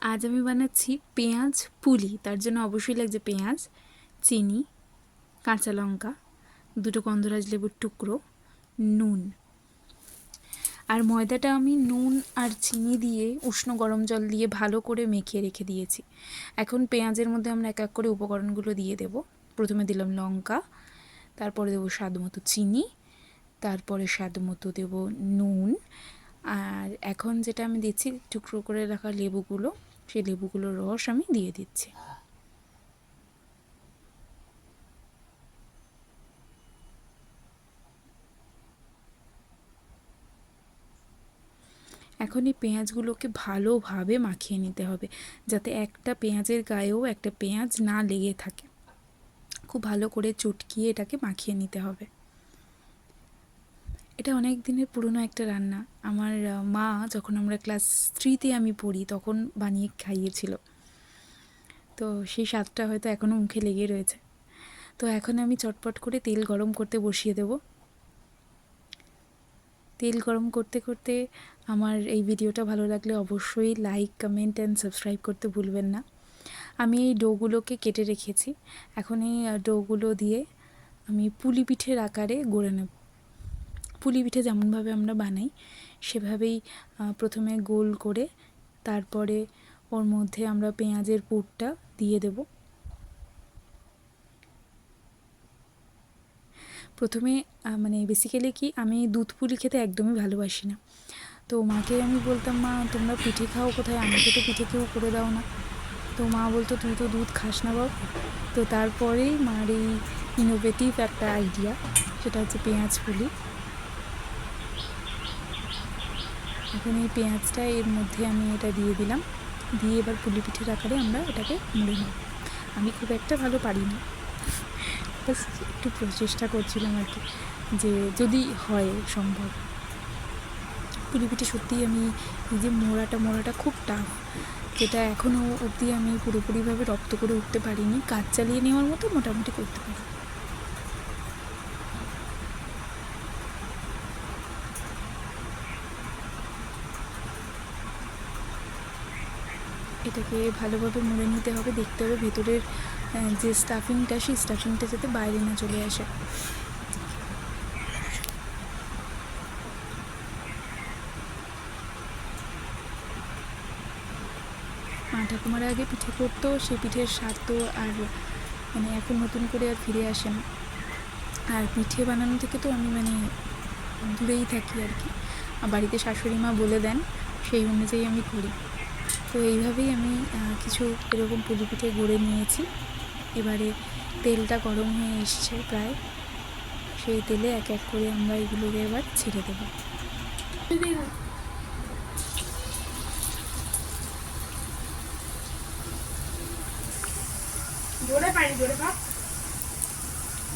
আজ আমি বানাচ্ছি পেঁয়াজ পুলি। তার জন্য অবশ্যই লাগছে পেঁয়াজ, চিনি, কাঁচা লঙ্কা, দুটো গন্ধরাজ লেবুর টুকরো, নুন। আর ময়দাটা আমি নুন আর চিনি দিয়ে উষ্ণ গরম জল দিয়ে ভালো করে মেখে রেখে দিয়েছি। এখন পেঁয়াজের মধ্যে আমরা এক এক করে উপকরণগুলো দিয়ে দেব। প্রথমে দিলাম লঙ্কা, তারপরে দেবো স্বাদ মতো চিনি, তারপরে স্বাদ মতো দেব নুন। আর এখন যেটা আমি দিচ্ছি টুকরো করে রাখা লেবুগুলো, সেই লেবুগুলোর রস আমি দিয়ে দিচ্ছি। এখন এই পেঁয়াজগুলোকে ভালোভাবে মাখিয়ে নিতে হবে, যাতে একটা পেঁয়াজের গায়েও একটা পেঁয়াজ না লেগে থাকে। খুব ভালো করে চটকিয়ে এটাকে মাখিয়ে নিতে হবে। এটা অনেক দিনের পুরনো একটা রান্না। আমার মা যখন আমরা ক্লাস 3-তে আমি পড়ি তখন বানিয়ে খাইয়েছিল। তো সেই স্বাদটা হয়তো এখনও মুখে লেগে রয়েছে। তো এখন আমি চটপট করে তেল গরম করতে বসিয়ে দেব। তেল গরম করতে করতে আমার এই ভিডিওটা ভালো লাগলে অবশ্যই লাইক, কমেন্ট অ্যান্ড সাবস্ক্রাইব করতে ভুলবেন না। আমি এই ডোগুলোকে কেটে রেখেছি। এখন এই ডোগুলো দিয়ে আমি পুলি পিঠের আকারে গড়ে নেব। পুলি পিঠে যেমনভাবে আমরা বানাই সেভাবেই প্রথমে গোল করে তারপরে ওর মধ্যে আমরা পেঁয়াজের পুরটা দিয়ে দেব। প্রথমে মানে বেসিক্যালি কি, আমি দুধ পুলি খেতে একদমই ভালোবাসি না। তো মাকে আমি বলতাম, মা তোমরা পিঠে খাও কোথায়, আমাকে তো পিঠে কেউ করে দাও না। তো মা বলতো তুই তো দুধ খাস না বাবু। তো তারপরেই মার এই ইনোভেটিভ একটা আইডিয়া, সেটা হচ্ছে পেঁয়াজ পুলি। এখন এই পেঁয়াজটা এর মধ্যে আমি এটা দিয়ে দিলাম, দিয়ে এবার পুলি পিঠের আকারে আমরা এটাকে মুড়ে নেব। আমি খুব একটা ভালো পারি না, বাস একটু প্রচেষ্টা করছিলাম আর কি, যে যদি হয় সম্ভব। পুলি পিঠে সত্যিই আমি এই যে মোড়াটা খুব টাফ, যেটা এখনও অবধি আমি পুরোপুরিভাবে রপ্ত করে উঠতে পারিনি। কাজ চালিয়ে নেওয়ার মতো মোটামুটি করতে পারি। এটাকে ভালোভাবে মুড়ে নিতে হবে, দেখতে হবে ভেতরের যে স্টাফিংটা, সেই স্টাফিংটা যাতে বাইরে না চলে আসে। মা ঠাকুমারা আগে পিঠে করতো, সেই পিঠের স্বাদ তো আর মানে এখন নতুন করে আর ফিরে আসে না। আর পিঠে বানানো থেকে তো আমি মানে দূরেই থাকি আর কি। বাড়িতে শাশুড়ি মা বলে দেন, সেই অনুযায়ী আমি করি। তো এইভাবেই আমি কিছু এরকম পুলি পিঠে গড়ে নিয়েছি। এবারে তেলটা গরম হয়ে এসছে প্রায়, সেই তেলে এক এক করে আমরা এগুলোকে এবার ছেড়ে দেবো।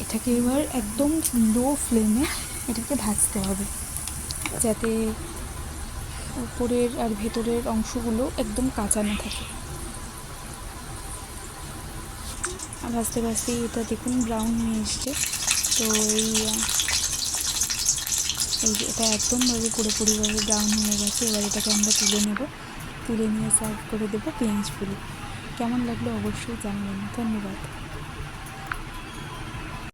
এটাকে এবার একদম লো ফ্লেমে এটাকে ভাজতে হবে, যাতে উপরের আর ভেতরের অংশগুলো একদম কাঁচা না থাকে। ভাজতে ভাজতেই এটা দেখুন ব্রাউন হয়ে এসছে। তো এই যে এটা একদমভাবে পুরোপুরিভাবে ব্রাউন হয়ে গেছে। এবার এটাকে আমরা তুলে নেব, তুলে নিয়ে সার্ভ করে দেবো পেঁয়াজ পুলি। কেমন লাগলো অবশ্যই জানাবেন। ধন্যবাদ।